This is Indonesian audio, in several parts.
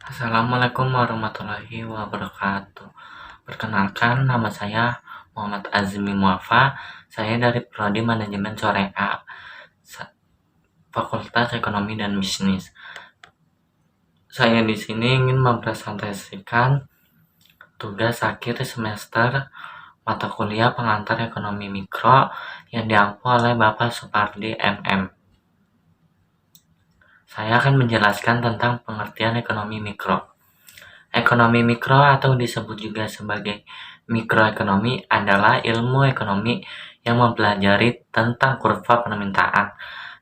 Assalamualaikum warahmatullahi wabarakatuh. Perkenalkan, nama saya Muhammad Azmi Muafa. Saya dari Prodi Manajemen Syariah, Fakultas Ekonomi dan Bisnis. Saya di sini ingin mempresentasikan tugas akhir semester mata kuliah pengantar ekonomi mikro yang diampu oleh Bapak Supardi MM. Saya akan menjelaskan tentang pengertian ekonomi mikro. Ekonomi mikro atau disebut juga sebagai mikroekonomi adalah ilmu ekonomi yang mempelajari tentang kurva permintaan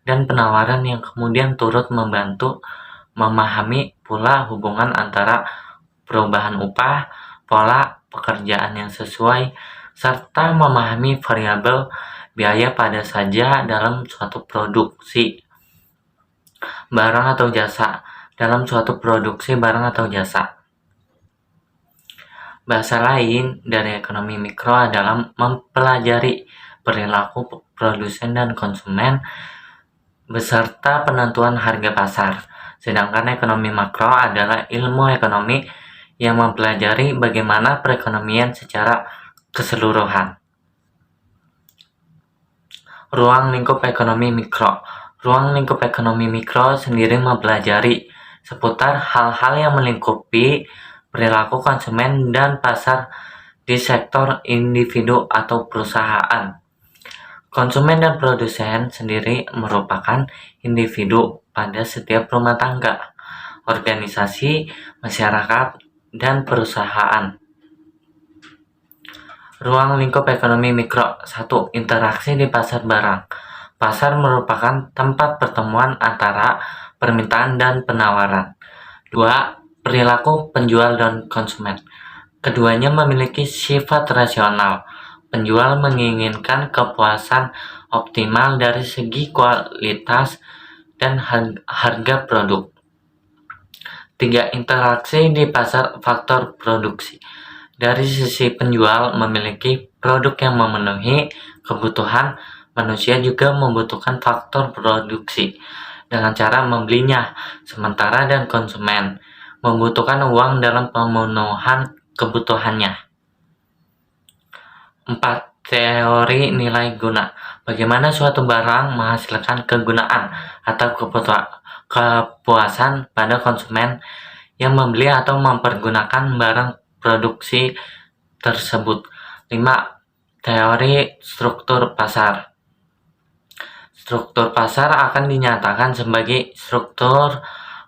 dan penawaran yang kemudian turut membantu memahami pula hubungan antara perubahan upah, pola pekerjaan yang sesuai, serta memahami variabel biaya pada saja dalam suatu produksi barang atau jasa. Bahasa lain dari ekonomi mikro adalah mempelajari perilaku produsen dan konsumen beserta penentuan harga pasar. Sedangkan ekonomi makro adalah ilmu ekonomi yang mempelajari bagaimana perekonomian secara keseluruhan. Ruang lingkup ekonomi mikro. Ruang lingkup ekonomi mikro sendiri mempelajari seputar hal-hal yang melingkupi perilaku konsumen dan pasar di sektor individu atau perusahaan. Konsumen dan produsen sendiri merupakan individu pada setiap rumah tangga, organisasi, masyarakat, dan perusahaan. Ruang lingkup ekonomi mikro. 1. Interaksi di pasar barang. Pasar merupakan tempat pertemuan antara permintaan dan penawaran. 2. Perilaku penjual dan konsumen. Keduanya memiliki sifat rasional. Penjual menginginkan kepuasan optimal dari segi kualitas dan harga produk. 3. Interaksi di pasar faktor produksi. Dari sisi penjual memiliki produk yang memenuhi kebutuhan, manusia juga membutuhkan faktor produksi dengan cara membelinya, sementara dan konsumen membutuhkan uang dalam pemenuhan kebutuhannya. 4. Teori nilai guna. Bagaimana suatu barang menghasilkan kegunaan atau kepuasan pada konsumen yang membeli atau mempergunakan barang produksi tersebut. 5. Teori struktur pasar. Struktur pasar akan dinyatakan sebagai struktur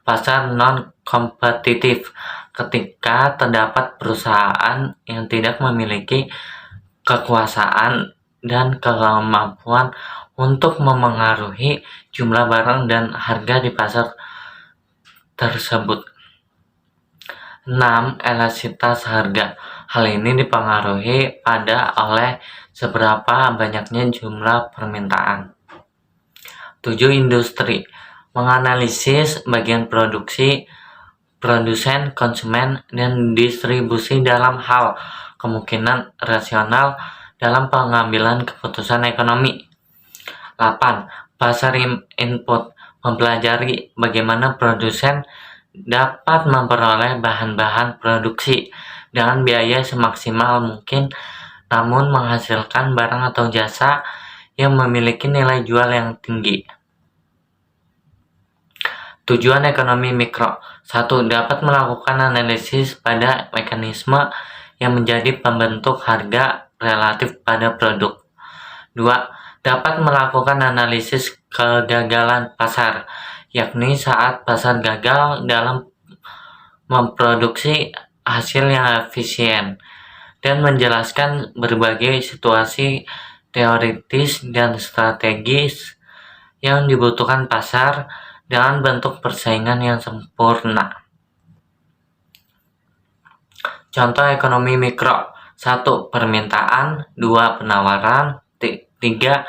pasar non-kompetitif ketika terdapat perusahaan yang tidak memiliki kekuasaan dan kemampuan untuk memengaruhi jumlah barang dan harga di pasar tersebut. 6. Elastisitas harga. Hal ini dipengaruhi oleh seberapa banyaknya jumlah permintaan. 7. Industri. Menganalisis bagian produksi, produsen, konsumen, dan distribusi dalam hal kemungkinan rasional dalam pengambilan keputusan ekonomi. 8. Pasar input. Mempelajari bagaimana produsen dapat memperoleh bahan-bahan produksi dengan biaya semaksimal mungkin, namun menghasilkan barang atau jasa yang memiliki nilai jual yang tinggi. Tujuan ekonomi mikro. 1. Dapat melakukan analisis pada mekanisme yang menjadi pembentuk harga relatif pada produk. 2. Dapat melakukan analisis kegagalan pasar, yakni saat pasar gagal dalam memproduksi hasil yang efisien, dan menjelaskan berbagai situasi teoritis dan strategis yang dibutuhkan pasar dengan bentuk persaingan yang sempurna. Contoh ekonomi mikro. 1. Permintaan. 2. Penawaran. 3.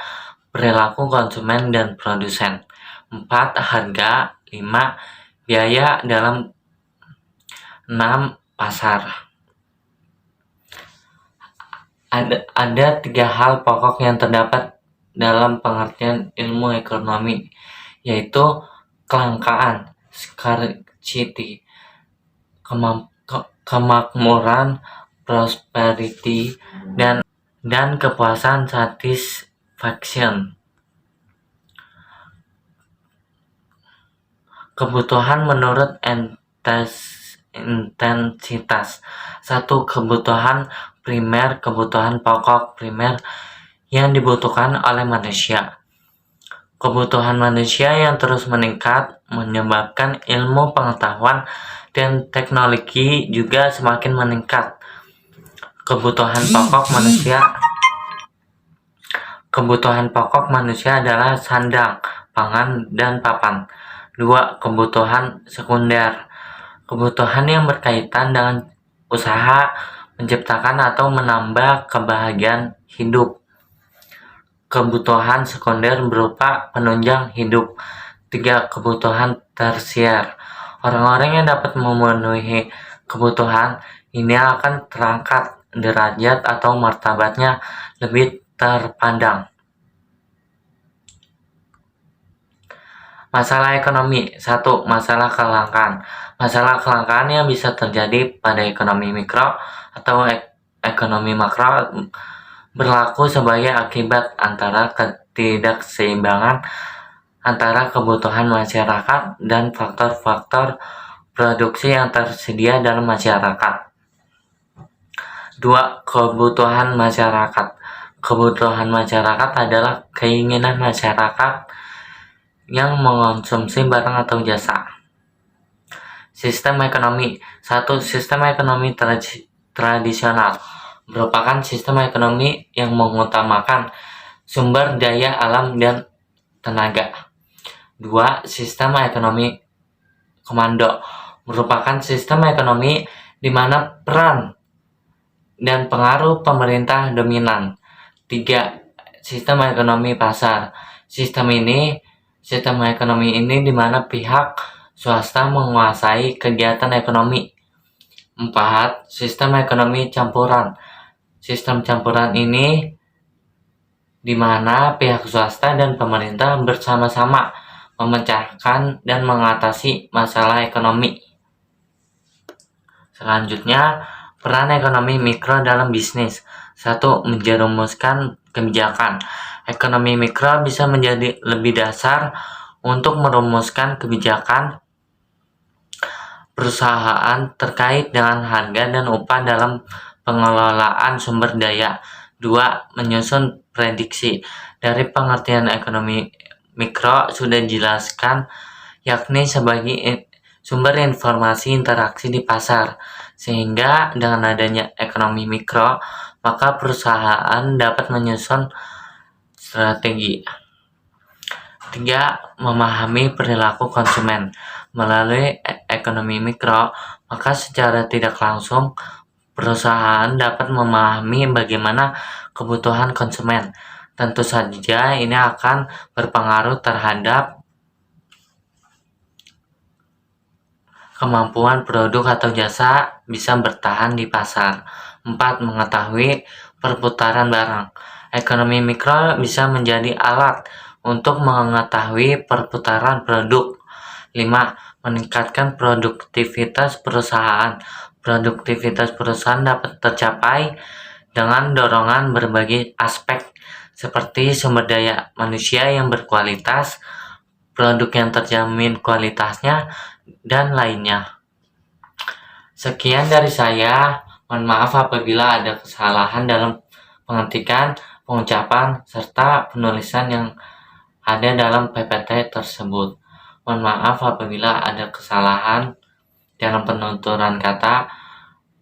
Perilaku konsumen dan produsen. 4. Harga. 5. Biaya dalam. 6. Pasar. Ada 3 hal pokok yang terdapat dalam pengertian ilmu ekonomi, yaitu kelangkaan, scarcity, kemakmuran, prosperity, dan kepuasan satisfaction. Kebutuhan menurut intensitas. 1. Kebutuhan primer, kebutuhan pokok primer yang dibutuhkan oleh manusia. Kebutuhan manusia yang terus meningkat menyebabkan ilmu pengetahuan dan teknologi juga semakin meningkat. Kebutuhan pokok manusia adalah sandang, pangan, dan papan. 2. Kebutuhan sekunder. Kebutuhan yang berkaitan dengan usaha, menciptakan atau menambah kebahagiaan hidup. Kebutuhan sekunder berupa penunjang hidup. 3. Kebutuhan tersier. Orang-orang yang dapat memenuhi kebutuhan ini akan terangkat derajat atau martabatnya lebih terpandang. Masalah ekonomi. 1. Masalah kelangkaan. Masalah kelangkaan yang bisa terjadi pada ekonomi mikro atau ekonomi makro berlaku sebagai akibat antara ketidakseimbangan antara kebutuhan masyarakat dan faktor-faktor produksi yang tersedia dalam masyarakat. 2. Kebutuhan masyarakat. Kebutuhan masyarakat adalah keinginan masyarakat yang mengonsumsi barang atau jasa. Sistem ekonomi. 1. Sistem ekonomi tradisional merupakan sistem ekonomi yang mengutamakan sumber daya alam dan tenaga. 2. Sistem ekonomi komando merupakan sistem ekonomi di mana peran dan pengaruh pemerintah dominan. 3. Sistem ekonomi pasar. Sistem ekonomi ini di mana pihak swasta menguasai kegiatan ekonomi. 4. Sistem ekonomi campuran. Sistem campuran ini di mana pihak swasta dan pemerintah bersama-sama memecahkan dan mengatasi masalah ekonomi. Selanjutnya, peran ekonomi mikro dalam bisnis. 1. Menjerumuskan kebijakan. Ekonomi mikro bisa menjadi lebih dasar untuk merumuskan kebijakan perusahaan terkait dengan harga dan upah dalam pengelolaan sumber daya. 2. Menyusun prediksi. Dari pengertian ekonomi mikro sudah dijelaskan, yakni sebagai sumber informasi interaksi di pasar, sehingga dengan adanya ekonomi mikro, maka perusahaan dapat menyusun strategi. 3. Memahami perilaku konsumen. Melalui ekonomi mikro, maka secara tidak langsung perusahaan dapat memahami bagaimana kebutuhan konsumen. Tentu saja ini akan berpengaruh terhadap kemampuan produk atau jasa bisa bertahan di pasar. 4. Mengetahui perputaran barang. Ekonomi mikro bisa menjadi alat untuk mengetahui perputaran produk. 5. Meningkatkan produktivitas perusahaan. Produktivitas perusahaan dapat tercapai dengan dorongan berbagai aspek seperti sumber daya manusia yang berkualitas, produk yang terjamin kualitasnya, dan lainnya. Sekian dari saya. Mohon maaf apabila ada kesalahan dalam pengetikan, pengucapan, serta penulisan yang ada dalam PPT tersebut. Mohon maaf apabila ada kesalahan dalam penuturan kata.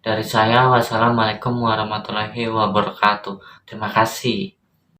Dari saya, wassalamualaikum warahmatullahi wabarakatuh. Terima kasih.